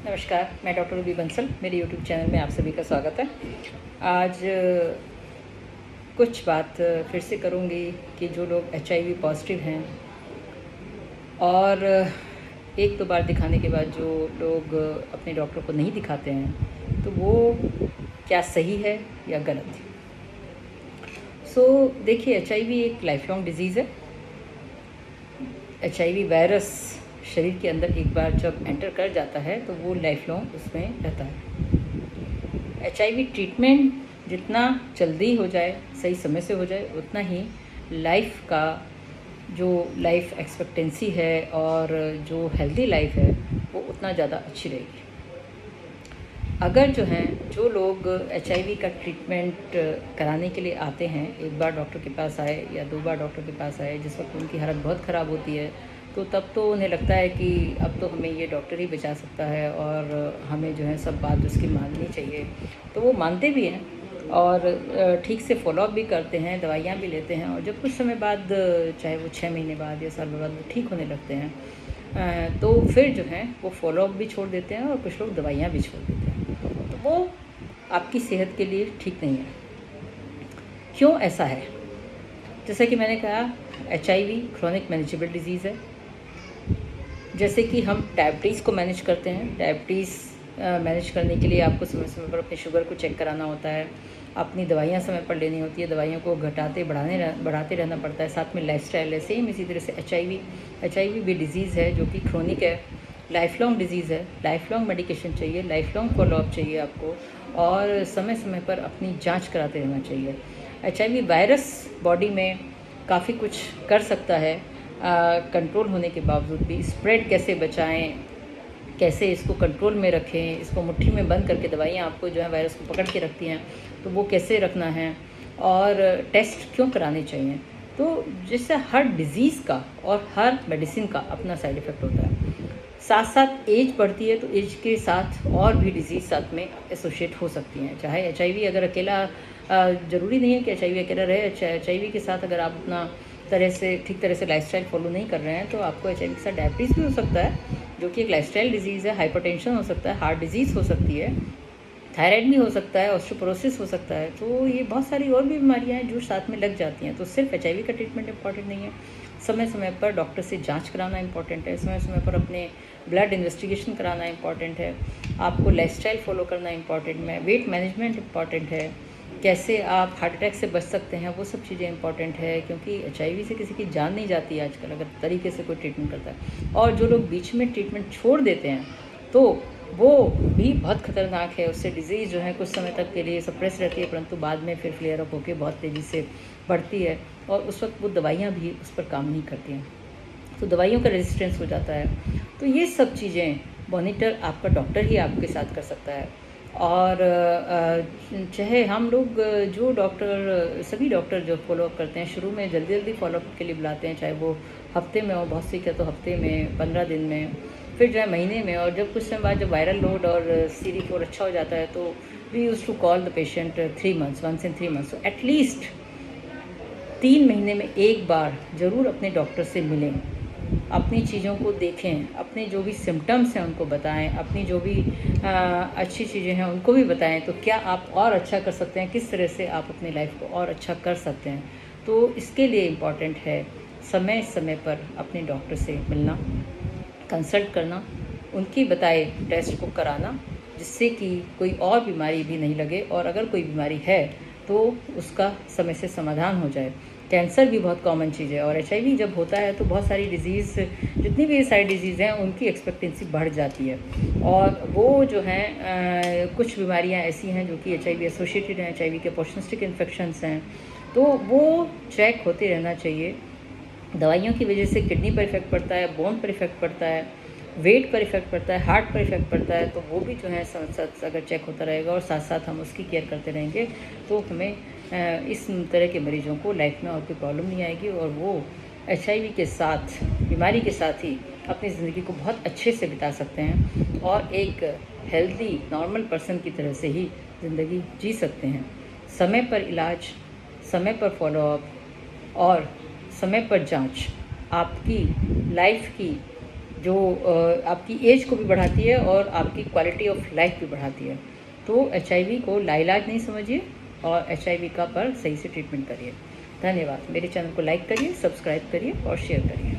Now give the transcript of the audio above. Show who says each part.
Speaker 1: नमस्कार, मैं doctor Ruby Bansal. मेरे यूट्यूब चैनल में आप सभी का स्वागत है। आज कुछ बात फिर से करूँगी कि जो लोग HIV पॉजिटिव हैं और एक दो बार दिखाने के बाद जो लोग अपने डॉक्टर को नहीं दिखाते हैं, तो वो क्या सही है या गलत। देखिए, HIV एक लाइफ लॉन्ग डिजीज़ है। HIV वायरस शरीर के अंदर एक बार जब एंटर कर जाता है तो वो लाइफ लॉन्ग उसमें रहता है। HIV ट्रीटमेंट जितना जल्दी हो जाए, सही समय से हो जाए, उतना ही लाइफ का जो लाइफ एक्सपेक्टेंसी है और जो हेल्दी लाइफ है वो उतना ज़्यादा अच्छी रहेगी। अगर जो लोग HIV का ट्रीटमेंट कराने के लिए आते हैं, एक बार डॉक्टर के पास आए या दो बार डॉक्टर के पास आए, जिस वक्त उनकी हालत बहुत ख़राब होती है, तो तब तो उन्हें लगता है कि अब तो हमें ये डॉक्टर ही बचा सकता है और हमें सब बात उसकी माननी चाहिए। तो वो मानते भी हैं और ठीक से फॉलोअप भी करते हैं, दवाइयाँ भी लेते हैं, और जब कुछ समय बाद, चाहे वो 6 महीने बाद या साल बाद, वो ठीक होने लगते हैं, तो फिर वो फॉलोअप भी छोड़ देते हैं और कुछ लोग दवाइयाँ भी छोड़ देते हैं। तो वो आपकी सेहत के लिए ठीक नहीं है। क्यों ऐसा है? जैसा कि मैंने कहा, HIV क्रॉनिक मैनेजेबल डिजीज़ है। जैसे कि हम डायबिटीज़ को मैनेज करते हैं, डायबिटीज़ मैनेज करने के लिए आपको समय समय पर अपने शुगर को चेक कराना होता है, अपनी दवाइयाँ समय पर लेनी होती है, दवाइयों को बढ़ाते रहना पड़ता है, साथ में लाइफस्टाइल है। सेम इसी तरह से HIV भी डिजीज़ है जो कि क्रॉनिक है, लाइफ लॉन्ग डिजीज़ है। लाइफ लॉन्ग मेडिकेशन चाहिए, लाइफ लॉन्ग फॉलोअप चाहिए आपको, और समय समय पर अपनी जाँच कराते रहना चाहिए। HIV वायरस बॉडी में काफ़ी कुछ कर सकता है, कंट्रोल होने के बावजूद भी। स्प्रेड कैसे बचाएं, कैसे इसको कंट्रोल में रखें, इसको मुट्ठी में बंद करके दवाइयाँ आपको वायरस को पकड़ के रखती हैं, तो वो कैसे रखना है, और टेस्ट क्यों कराने चाहिए। तो जैसे हर डिज़ीज़ का और हर मेडिसिन का अपना साइड इफ़ेक्ट होता है। साथ साथ एज बढ़ती है तो एज के साथ और भी डिज़ीज़ साथ में एसोशिएट हो सकती हैं। चाहे HIV अगर अकेला, ज़रूरी नहीं है कि HIV अकेला रहे। HIV के साथ अगर आप अपना ठीक तरह से लाइफस्टाइल फॉलो नहीं कर रहे हैं, तो आपको HIV के साथ डायबिटीज़ भी हो सकता है, जो कि एक लाइफस्टाइल डिजीज़ है। हाइपरटेंशन हो सकता है, हार्ट डिजीज़ हो सकती है, थायराइड भी हो सकता है, ऑस्टियोपोरोसिस हो सकता है। तो ये बहुत सारी और भी बीमारियां हैं जो साथ में लग जाती हैं। तो सिर्फ HIV का ट्रीटमेंट इंपॉर्टेंट नहीं है, समय समय पर डॉक्टर से जांच कराना इंपॉर्टेंट है, समय समय पर अपने ब्लड इन्वेस्टिगेशन कराना इंपॉर्टेंट है, आपको लाइफस्टाइल फॉलो करना इंपॉर्टेंट है, वेट मैनेजमेंट इंपॉर्टेंट है, कैसे आप हार्ट अटैक से बच सकते हैं, वो सब चीज़ें इंपॉर्टेंट है। क्योंकि HIV से किसी की जान नहीं जाती है आजकल, अगर तरीके से कोई ट्रीटमेंट करता है। और जो लोग बीच में ट्रीटमेंट छोड़ देते हैं, तो वो भी बहुत ख़तरनाक है। उससे डिज़ीज़ कुछ समय तक के लिए सप्रेस रहती है, परंतु बाद में फिर फ्लेयर अप होकर बहुत तेज़ी से बढ़ती है, और उस वक्त वो दवाइयाँ भी उस पर काम नहीं करती हैं, तो दवाइयों का रेजिस्टेंस हो जाता है। तो ये सब चीज़ें मॉनिटर आपका डॉक्टर ही आपके साथ कर सकता है। और चाहे हम लोग सभी डॉक्टर जो फॉलोअप करते हैं, शुरू में जल्दी जल्दी फॉलोअप के लिए बुलाते हैं, चाहे वो हफ्ते में हो, बहुत सी है तो हफ्ते में, 15 दिन में, फिर महीने में, और जब कुछ समय बाद जब वायरल लोड और CD4 अच्छा हो जाता है, तो we use to call the patient 3 months, once in 3 months. तो एटलीस्ट 3 महीने में एक बार ज़रूर अपने डॉक्टर से मिलें, अपनी चीज़ों को देखें, अपने जो भी सिम्टम्स हैं उनको बताएं, अपनी जो भी अच्छी चीज़ें हैं उनको भी बताएं। तो क्या आप और अच्छा कर सकते हैं, किस तरह से आप अपनी लाइफ को और अच्छा कर सकते हैं। तो इसके लिए इम्पॉर्टेंट है समय समय पर अपने डॉक्टर से मिलना, कंसल्ट करना, उनकी बताए टेस्ट को कराना, जिससे कि कोई और बीमारी भी नहीं लगे, और अगर कोई बीमारी है तो उसका समय से समाधान हो जाए। कैंसर भी बहुत कॉमन चीज़ है, और HIV जब होता है तो बहुत सारी डिज़ीज़, जितनी भी सारी डिज़ीज़ हैं, उनकी एक्सपेक्टेंसी बढ़ जाती है। और वो कुछ बीमारियां ऐसी हैं जो कि HIV एसोसिएटेड हैं, HIV के अपॉर्चुनिस्टिक इन्फेक्शंस हैं, तो वो चेक होते रहना चाहिए। दवाइयों की वजह से किडनी पर इफेक्ट पड़ता है, बोन पर इफेक्ट पड़ता है, वेट पर इफेक्ट पड़ता है, हार्ट पर इफेक्ट पड़ता है, तो वो भी साथ अगर चेक होता रहेगा और साथ साथ हम उसकी केयर करते रहेंगे, तो हमें इस तरह के मरीजों को लाइफ में और कोई प्रॉब्लम नहीं आएगी, और वो HIV के साथ, बीमारी के साथ ही अपनी ज़िंदगी को बहुत अच्छे से बिता सकते हैं, और एक हेल्दी नॉर्मल पर्सन की तरह से ही ज़िंदगी जी सकते हैं। समय पर इलाज, समय पर फॉलोअप और समय पर जांच आपकी लाइफ की जो आपकी एज को भी बढ़ाती है और आपकी क्वालिटी ऑफ लाइफ भी बढ़ाती है। तो HIV को लाइलाज नहीं समझिए और HIV का पर सही से ट्रीटमेंट करिए। धन्यवाद। मेरे चैनल को लाइक करिए, सब्सक्राइब करिए और शेयर करिए।